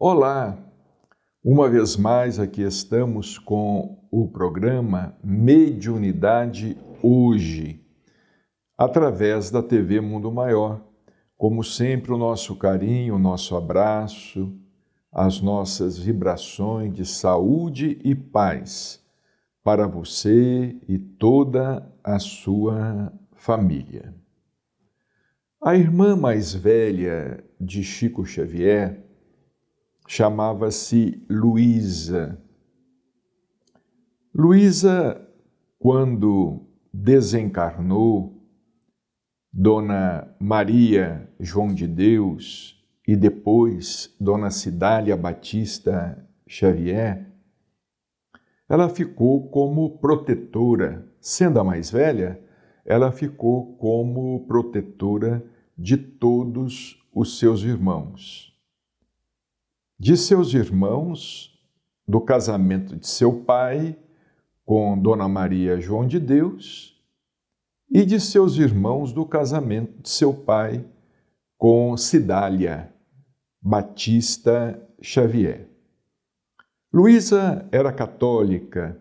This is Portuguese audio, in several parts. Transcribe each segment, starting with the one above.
Olá, uma vez mais aqui estamos com o programa Mediunidade Hoje, através da TV Mundo Maior. Como sempre, o nosso carinho, o nosso abraço, as nossas vibrações de saúde e paz para você e toda a sua família. A irmã mais velha de Chico Xavier chamava-se Luísa. Luísa, quando desencarnou Dona Maria João de Deus e depois Dona Cidália Batista Xavier, ela ficou como protetora, sendo a mais velha, ela ficou como protetora de todos os seus irmãos. De seus irmãos, do casamento de seu pai com Dona Maria João de Deus e de seus irmãos do casamento de seu pai com Cidália Batista Xavier. Luísa era católica,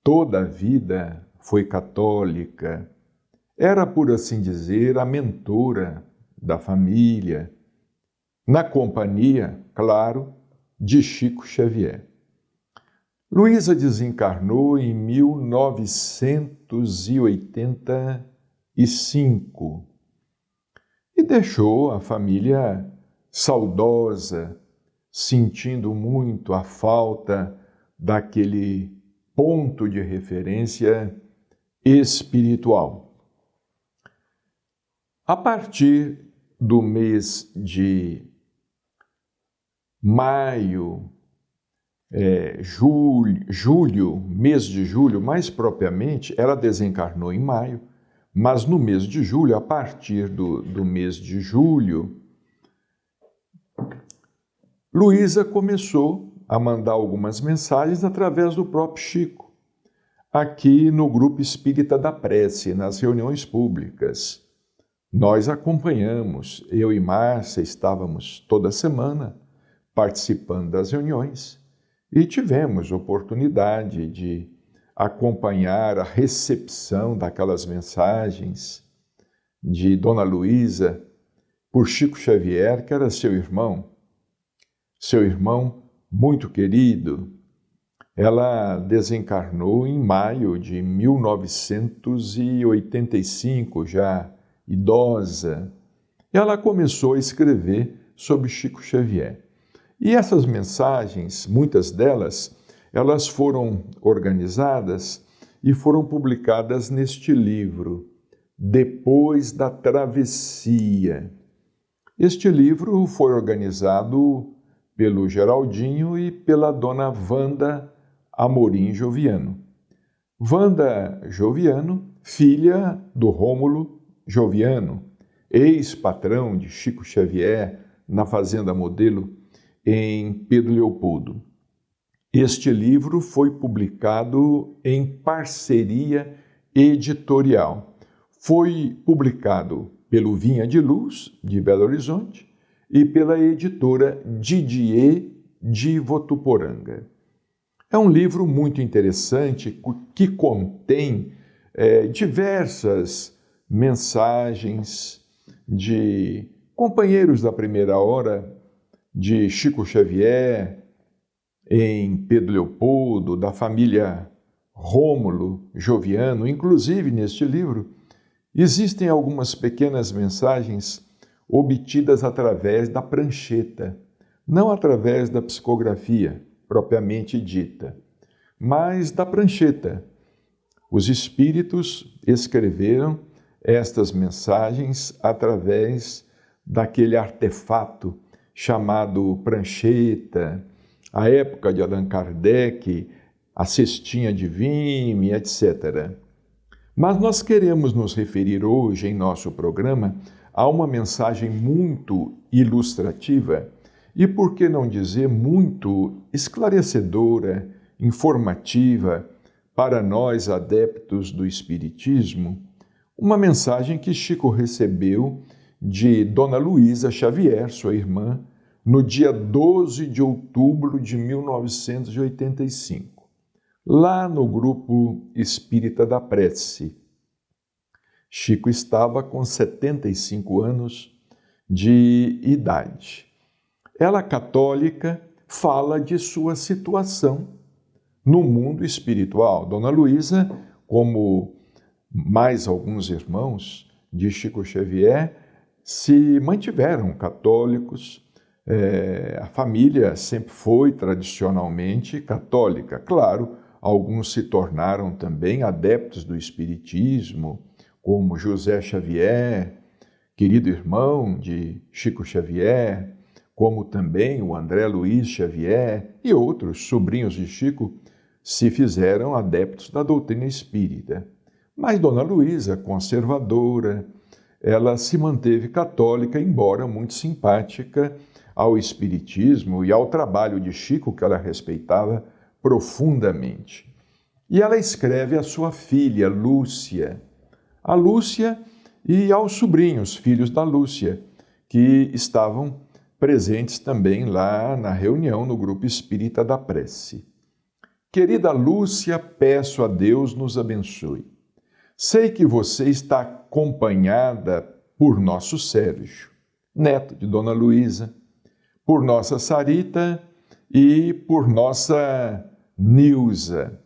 toda a vida foi católica, era, por assim dizer, a mentora da família, na companhia, claro, de Chico Xavier. Luísa desencarnou em 1985 e deixou a família saudosa, sentindo muito a falta daquele ponto de referência espiritual. A partir do mês de maio, julho, mês de julho, mais propriamente, ela desencarnou em maio, mas no mês de julho, a partir do mês de julho, Luísa começou a mandar algumas mensagens através do próprio Chico, aqui no Grupo Espírita da Prece, nas reuniões públicas. Nós acompanhamos, eu e Márcia estávamos toda semana participando das reuniões e tivemos oportunidade de acompanhar a recepção daquelas mensagens de Dona Luísa por Chico Xavier, que era seu irmão muito querido. Ela desencarnou em maio de 1985, já idosa. Ela começou a escrever sobre Chico Xavier. E essas mensagens, muitas delas, elas foram organizadas e foram publicadas neste livro, Depois da Travessia. Este livro foi organizado pelo Geraldinho e pela dona Wanda Amorim Joviano. Wanda Joviano, filha do Rômulo Joviano, ex-patrão de Chico Xavier na Fazenda Modelo, em Pedro Leopoldo. Este livro foi publicado em parceria editorial. Foi publicado pelo Vinha de Luz, de Belo Horizonte, e pela editora Didier de Votuporanga. É um livro muito interessante que contém diversas mensagens de companheiros da primeira hora de Chico Xavier, em Pedro Leopoldo, da família Rômulo Joviano. Inclusive, neste livro, existem algumas pequenas mensagens obtidas através da prancheta, não através da psicografia propriamente dita, mas da prancheta. Os espíritos escreveram estas mensagens através daquele artefato chamado prancheta, a época de Allan Kardec, a cestinha de Vime, etc. Mas nós queremos nos referir hoje, em nosso programa, a uma mensagem muito ilustrativa e, por que não dizer, muito esclarecedora, informativa para nós adeptos do Espiritismo, uma mensagem que Chico recebeu de Dona Luísa Xavier, sua irmã, no dia 12 de outubro de 1985, lá no Grupo Espírita da Prece. Chico estava com 75 anos de idade. Ela, católica, fala de sua situação no mundo espiritual. Dona Luísa, como mais alguns irmãos de Chico Xavier, se mantiveram católicos. A família sempre foi tradicionalmente católica. Claro, alguns se tornaram também adeptos do espiritismo, como José Xavier, querido irmão de Chico Xavier, como também o André Luiz Xavier e outros sobrinhos de Chico se fizeram adeptos da doutrina espírita. Mas Dona Luísa, conservadora, ela se manteve católica, embora muito simpática ao espiritismo e ao trabalho de Chico, que ela respeitava profundamente. E ela escreve à sua filha, Lúcia, a Lúcia e aos sobrinhos, filhos da Lúcia, que estavam presentes também lá na reunião no Grupo Espírita da Prece. Querida Lúcia, peço a Deus nos abençoe. Sei que você está acompanhada por nosso Sérgio, neto de Dona Luísa, por nossa Sarita e por nossa Nilza.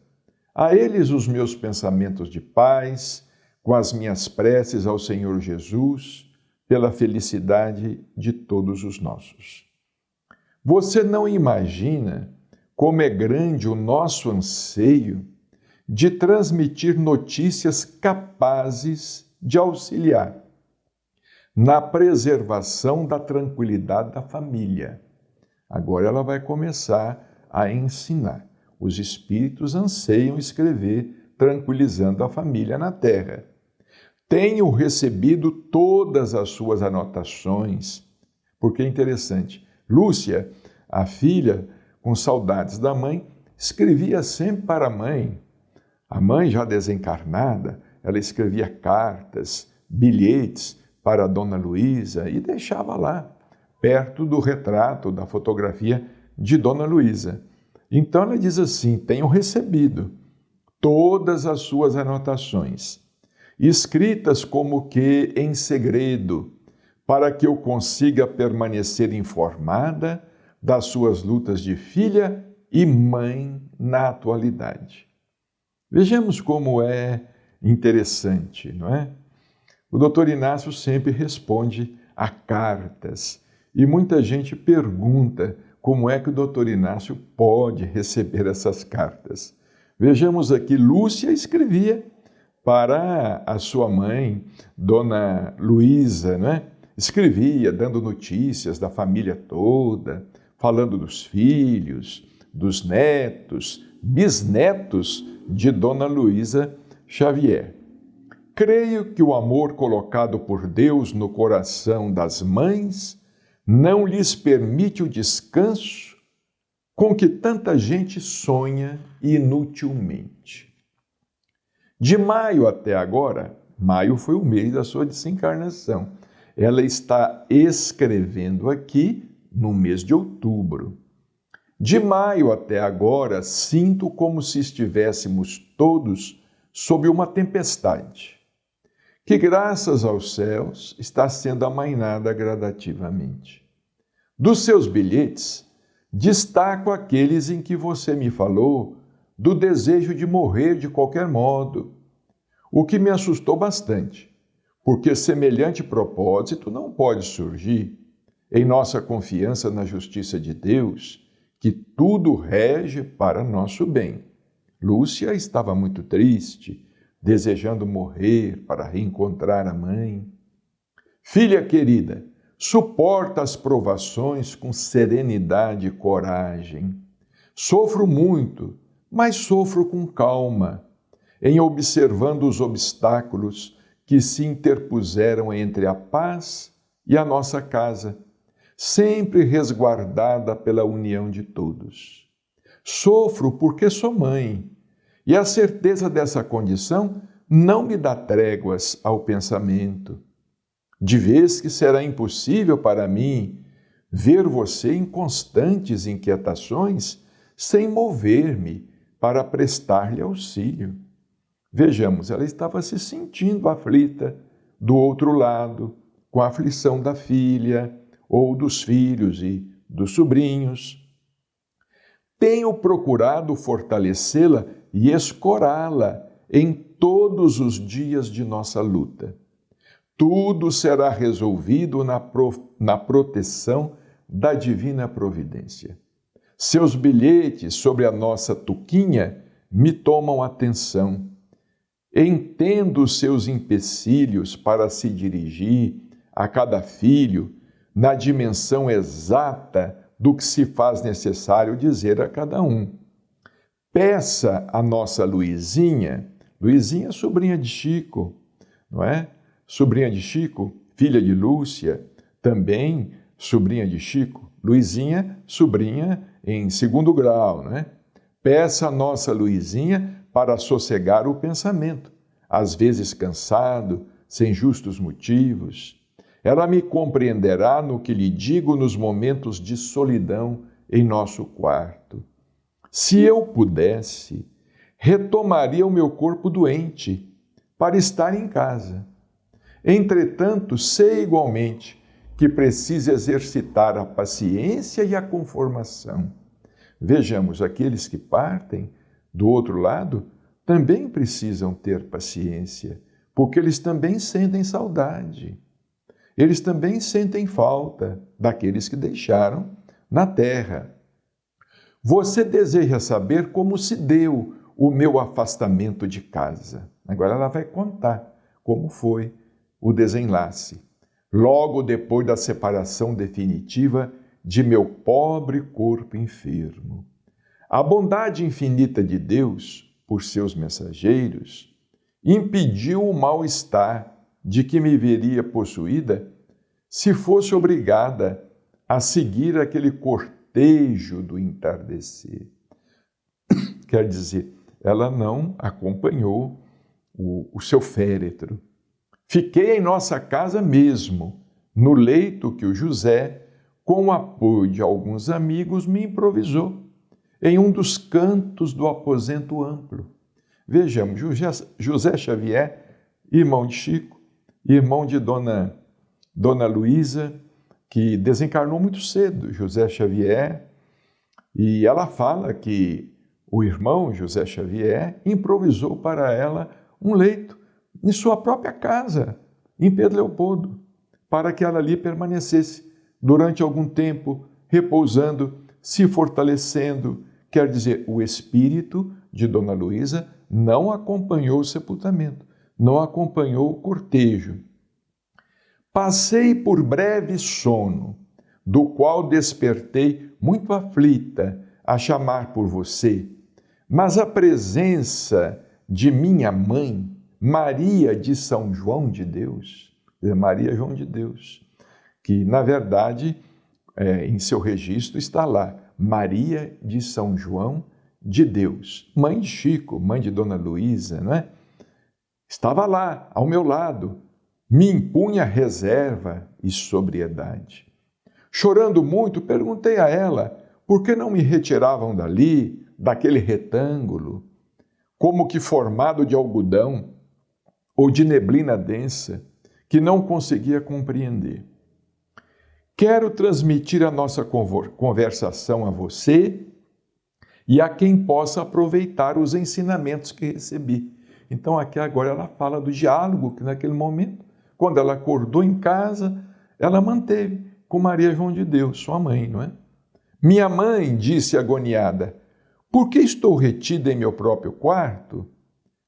A eles os meus pensamentos de paz, com as minhas preces ao Senhor Jesus, pela felicidade de todos os nossos. Você não imagina como é grande o nosso anseio de transmitir notícias capazes de auxiliar na preservação da tranquilidade da família. Agora ela vai começar a ensinar. Os espíritos anseiam escrever tranquilizando a família na terra. Tenho recebido todas as suas anotações, porque é interessante. Lúcia, a filha, com saudades da mãe, escrevia sempre para a mãe. A mãe, já desencarnada, ela escrevia cartas, bilhetes para a Dona Luísa e deixava lá, perto do retrato, da fotografia de Dona Luísa. Então ela diz assim: tenho recebido todas as suas anotações, escritas como que em segredo, para que eu consiga permanecer informada das suas lutas de filha e mãe na atualidade. Vejamos como é interessante, não é? O doutor Inácio sempre responde a cartas e muita gente pergunta como é que o doutor Inácio pode receber essas cartas. Vejamos aqui, Lúcia escrevia para a sua mãe, Dona Luísa, né? Escrevia dando notícias da família toda, falando dos filhos, dos netos, bisnetos de Dona Luísa Xavier. Creio que o amor colocado por Deus no coração das mães não lhes permite o descanso com que tanta gente sonha inutilmente. De maio até agora, maio foi o mês da sua desencarnação, ela está escrevendo aqui no mês de outubro. De maio até agora, sinto como se estivéssemos todos sob uma tempestade, que graças aos céus está sendo amainada gradativamente. Dos seus bilhetes, destaco aqueles em que você me falou do desejo de morrer de qualquer modo, o que me assustou bastante, porque semelhante propósito não pode surgir em nossa confiança na justiça de Deus, que tudo rege para nosso bem. Lúcia estava muito triste, desejando morrer para reencontrar a mãe. Filha querida, suporta as provações com serenidade e coragem. Sofro muito, mas sofro com calma, em observando os obstáculos que se interpuseram entre a paz e a nossa casa, sempre resguardada pela união de todos. Sofro porque sou mãe, e a certeza dessa condição não me dá tréguas ao pensamento, de vez que será impossível para mim ver você em constantes inquietações, sem mover-me para prestar-lhe auxílio. Vejamos, ela estava se sentindo aflita do outro lado, com a aflição da filha, ou dos filhos e dos sobrinhos. Tenho procurado fortalecê-la e escorá-la em todos os dias de nossa luta. Tudo será resolvido na proteção da divina providência. Seus bilhetes sobre a nossa tuquinha me tomam atenção. Entendo os seus empecilhos para se dirigir a cada filho na dimensão exata do que se faz necessário dizer a cada um. Peça a nossa Luizinha, Luizinha, sobrinha de Chico, não é? Sobrinha de Chico, filha de Lúcia, também sobrinha de Chico. Luizinha, sobrinha em segundo grau, não é? Peça a nossa Luizinha para sossegar o pensamento, às vezes cansado, sem justos motivos. Ela me compreenderá no que lhe digo nos momentos de solidão em nosso quarto. Se eu pudesse, retomaria o meu corpo doente para estar em casa. Entretanto, sei igualmente que precisa exercitar a paciência e a conformação. Vejamos, aqueles que partem do outro lado também precisam ter paciência, porque eles também sentem saudade. Eles também sentem falta daqueles que deixaram na terra. Você deseja saber como se deu o meu afastamento de casa. Agora ela vai contar como foi o desenlace. Logo depois da separação definitiva de meu pobre corpo enfermo. A bondade infinita de Deus, por seus mensageiros, impediu o mal-estar de que me veria possuída se fosse obrigada a seguir aquele cortejo do entardecer. Quer dizer, ela não acompanhou o seu féretro. Fiquei em nossa casa mesmo, no leito que o José, com o apoio de alguns amigos, me improvisou, em um dos cantos do aposento amplo. Vejamos, José Xavier, irmão de Chico, irmão de Dona Luísa, que desencarnou muito cedo, José Xavier, e ela fala que o irmão José Xavier improvisou para ela um leito em sua própria casa, em Pedro Leopoldo, para que ela ali permanecesse durante algum tempo, repousando, se fortalecendo. Quer dizer, o espírito de Dona Luísa não acompanhou o sepultamento, não acompanhou o cortejo. Passei por breve sono, do qual despertei muito aflita a chamar por você, mas a presença de minha mãe, Maria de São João de Deus, Maria João de Deus, que na verdade em seu registro está lá, Maria de São João de Deus, mãe de Chico, mãe de Dona Luísa, não é? Estava lá, ao meu lado, me impunha reserva e sobriedade. Chorando muito, perguntei a ela por que não me retiravam dali, daquele retângulo, como que formado de algodão ou de neblina densa, que não conseguia compreender. Quero transmitir a nossa conversação a você e a quem possa aproveitar os ensinamentos que recebi. Então aqui agora ela fala do diálogo que naquele momento, quando ela acordou em casa, ela manteve com Maria João de Deus, sua mãe, não é? Minha mãe, disse agoniada, por que estou retida em meu próprio quarto?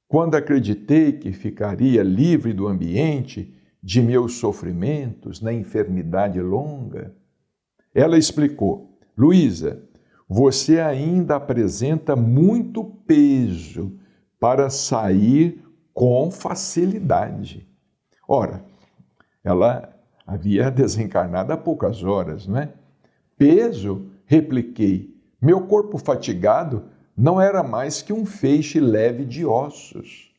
Quando acreditei que ficaria livre do ambiente de meus sofrimentos na enfermidade longa. Ela explicou, Luísa, você ainda apresenta muito peso para sair com facilidade. Ora, ela havia desencarnado há poucas horas, não é? Peso, repliquei, meu corpo fatigado não era mais que um feixe leve de ossos.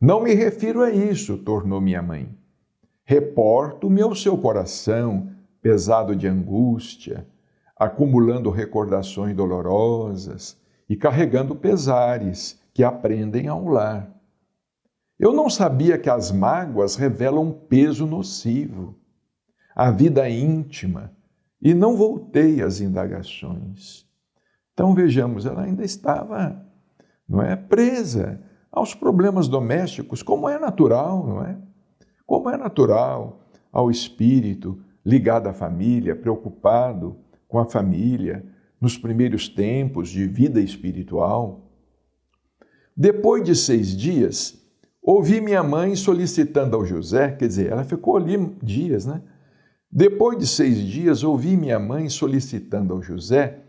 Não me refiro a isso, tornou minha mãe. Reporto-me ao seu coração, pesado de angústia, acumulando recordações dolorosas e carregando pesares que aprendem ao lar. Eu não sabia que as mágoas revelam um peso nocivo, a vida íntima, e não voltei às indagações. Então vejamos, ela ainda estava, presa aos problemas domésticos, como é natural, não é? Como é natural ao espírito ligado à família, preocupado com a família, nos primeiros tempos de vida espiritual. Depois de 6 dias, ouvi minha mãe solicitando ao José, quer dizer, ela ficou ali dias, né? Depois de 6 dias, ouvi minha mãe solicitando ao José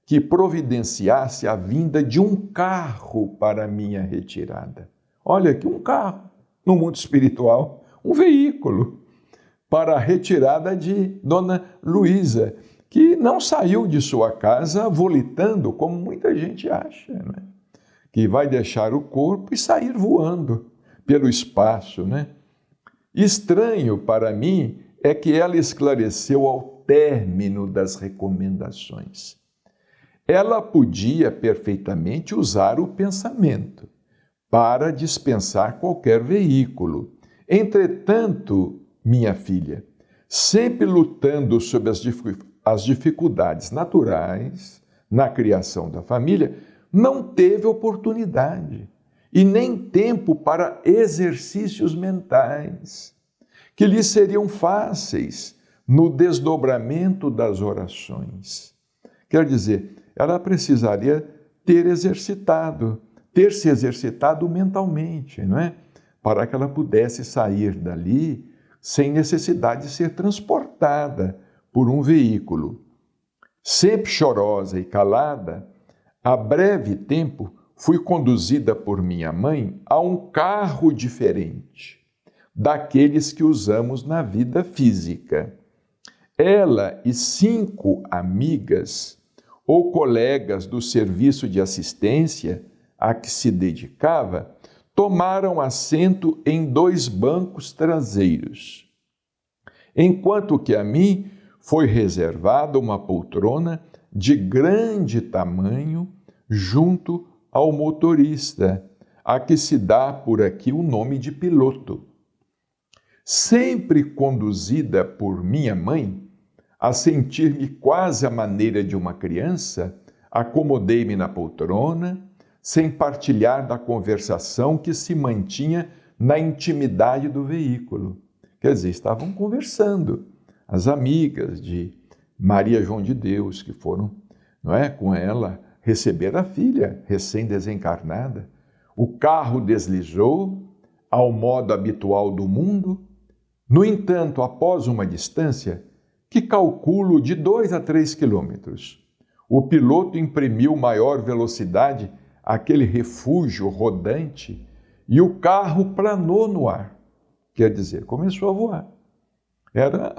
que providenciasse a vinda de um carro para a minha retirada. Olha aqui, um carro, no mundo espiritual, um veículo para a retirada de Dona Luísa, que não saiu de sua casa volitando, como muita gente acha, né? Que vai deixar o corpo e sair voando pelo espaço, né? Estranho para mim é que ela esclareceu ao término das recomendações. Ela podia perfeitamente usar o pensamento para dispensar qualquer veículo. Entretanto, minha filha, sempre lutando sob as dificuldades naturais na criação da família, não teve oportunidade e nem tempo para exercícios mentais que lhe seriam fáceis no desdobramento das orações. Quer dizer, ela precisaria ter se exercitado mentalmente, não é? Para que ela pudesse sair dali sem necessidade de ser transportada por um veículo. Sempre chorosa e calada, a breve tempo fui conduzida por minha mãe a um carro diferente daqueles que usamos na vida física. Ela e 5 amigas ou colegas do serviço de assistência a que se dedicava tomaram assento em 2 bancos traseiros, enquanto que a mim foi reservada uma poltrona de grande tamanho junto ao motorista, a que se dá por aqui o nome de piloto. Sempre conduzida por minha mãe, a sentir-me quase à maneira de uma criança, acomodei-me na poltrona, sem partilhar da conversação que se mantinha na intimidade do veículo. Quer dizer, estavam conversando. As amigas de Maria João de Deus, que foram, com ela, receber a filha recém-desencarnada. O carro deslizou ao modo habitual do mundo. No entanto, após uma distância, que calculo de 2 a 3 quilômetros, o piloto imprimiu maior velocidade àquele refúgio rodante e o carro planou no ar. Quer dizer, começou a voar. Era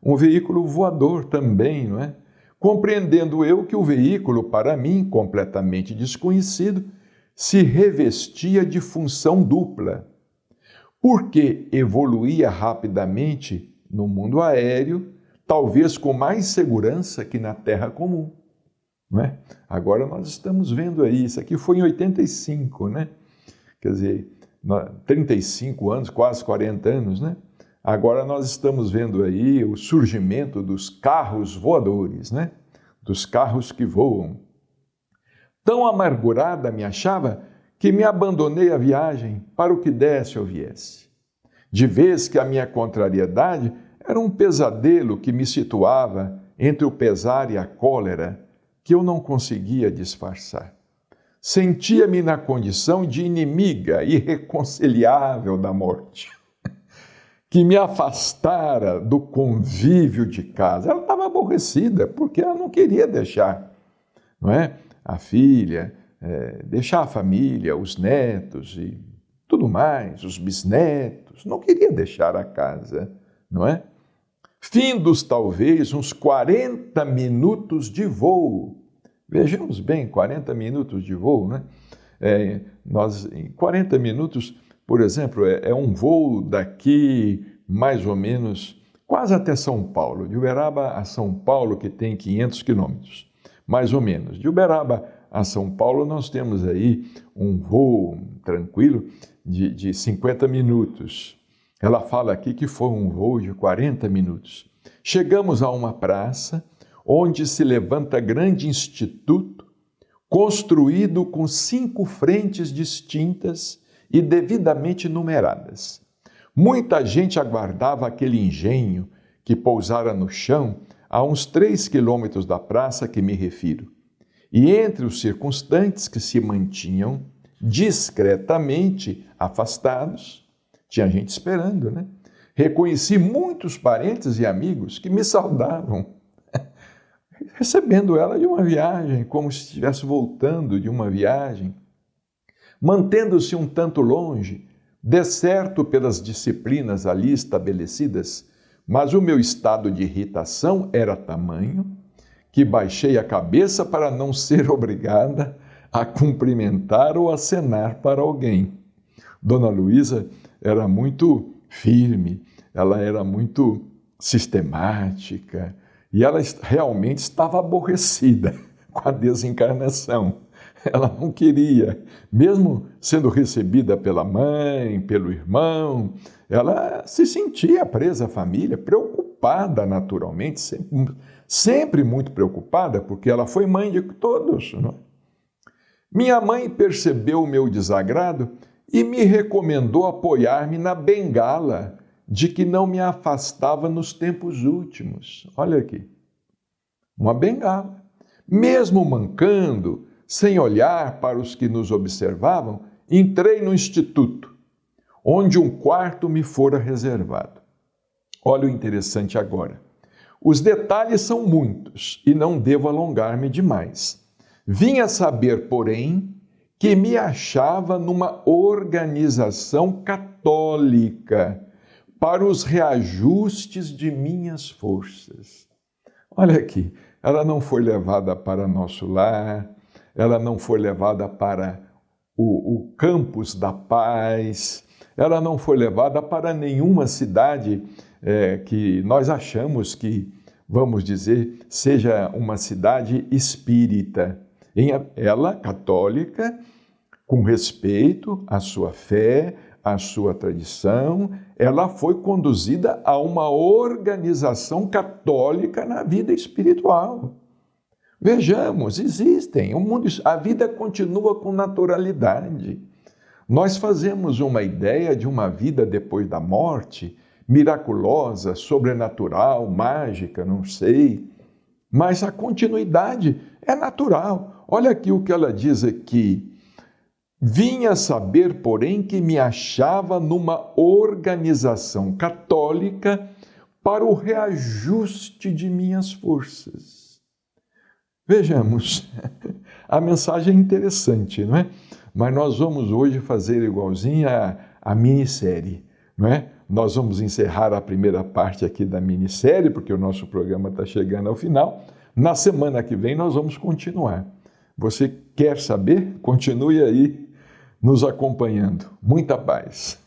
um veículo voador também, não é? Compreendendo eu que o veículo, para mim, completamente desconhecido, se revestia de função dupla, porque evoluía rapidamente no mundo aéreo, talvez com mais segurança que na terra comum. Não é? Agora nós estamos vendo aí, isso aqui foi em 85, né? Quer dizer, 35 anos, quase 40 anos, né? Agora nós estamos vendo aí o surgimento dos carros voadores, né? Dos carros que voam. Tão amargurada me achava que me abandonei à viagem para o que desse ou viesse. De vez que a minha contrariedade era um pesadelo que me situava entre o pesar e a cólera que eu não conseguia disfarçar. Sentia-me na condição de inimiga irreconciliável da morte, que me afastara do convívio de casa. Ela estava aborrecida, porque ela não queria deixar, a filha, deixar a família, os netos e tudo mais, os bisnetos. Não queria deixar a casa, não é? Findos, talvez, uns 40 minutos de voo. Vejamos bem, 40 minutos de voo, né? Em 40 minutos, por exemplo, é um voo daqui mais ou menos quase até São Paulo. De Uberaba a São Paulo, que tem 500 quilômetros, mais ou menos. De Uberaba a São Paulo, nós temos aí um voo tranquilo de 50 minutos. Ela fala aqui que foi um voo de 40 minutos. Chegamos a uma praça onde se levanta grande instituto, construído com 5 frentes distintas e devidamente numeradas. Muita gente aguardava aquele engenho que pousara no chão a uns 3 quilômetros da praça que me refiro. E entre os circunstantes que se mantinham discretamente afastados, tinha gente esperando, né? Reconheci muitos parentes e amigos que me saudavam, recebendo ela de uma viagem, como se estivesse voltando de uma viagem, mantendo-se um tanto longe, decerto pelas disciplinas ali estabelecidas, mas o meu estado de irritação era tamanho que baixei a cabeça para não ser obrigada a cumprimentar ou acenar para alguém. Dona Luísa era muito firme, ela era muito sistemática e ela realmente estava aborrecida com a desencarnação. Ela não queria, mesmo sendo recebida pela mãe, pelo irmão, ela se sentia presa à família, preocupada naturalmente, sempre muito preocupada, porque ela foi mãe de todos. Não é? Minha mãe percebeu o meu desagrado e me recomendou apoiar-me na bengala de que não me afastava nos tempos últimos. Olha aqui, uma bengala. Mesmo mancando, sem olhar para os que nos observavam, entrei no instituto, onde um quarto me fora reservado. Olha o interessante agora. Os detalhes são muitos e não devo alongar-me demais. Vim a saber, porém, que me achava numa organização católica para os reajustes de minhas forças. Olha aqui, ela não foi levada para nosso lar, ela não foi levada para o campus da paz, ela não foi levada para nenhuma cidade que nós achamos que, vamos dizer, seja uma cidade espírita. Ela, católica, com respeito à sua fé, à sua tradição, ela foi conduzida a uma organização católica na vida espiritual. Vejamos, existem, a vida continua com naturalidade. Nós fazemos uma ideia de uma vida depois da morte, miraculosa, sobrenatural, mágica, não sei, mas a continuidade é natural. Olha aqui o que ela diz aqui. Vinha saber, porém, que me achava numa organização católica para o reajuste de minhas forças. Vejamos, a mensagem é interessante, não é? Mas nós vamos hoje fazer igualzinho a minissérie, não é? Nós vamos encerrar a primeira parte aqui da minissérie, porque o nosso programa está chegando ao final. Na semana que vem nós vamos continuar. Você quer saber? Continue aí nos acompanhando. Muita paz.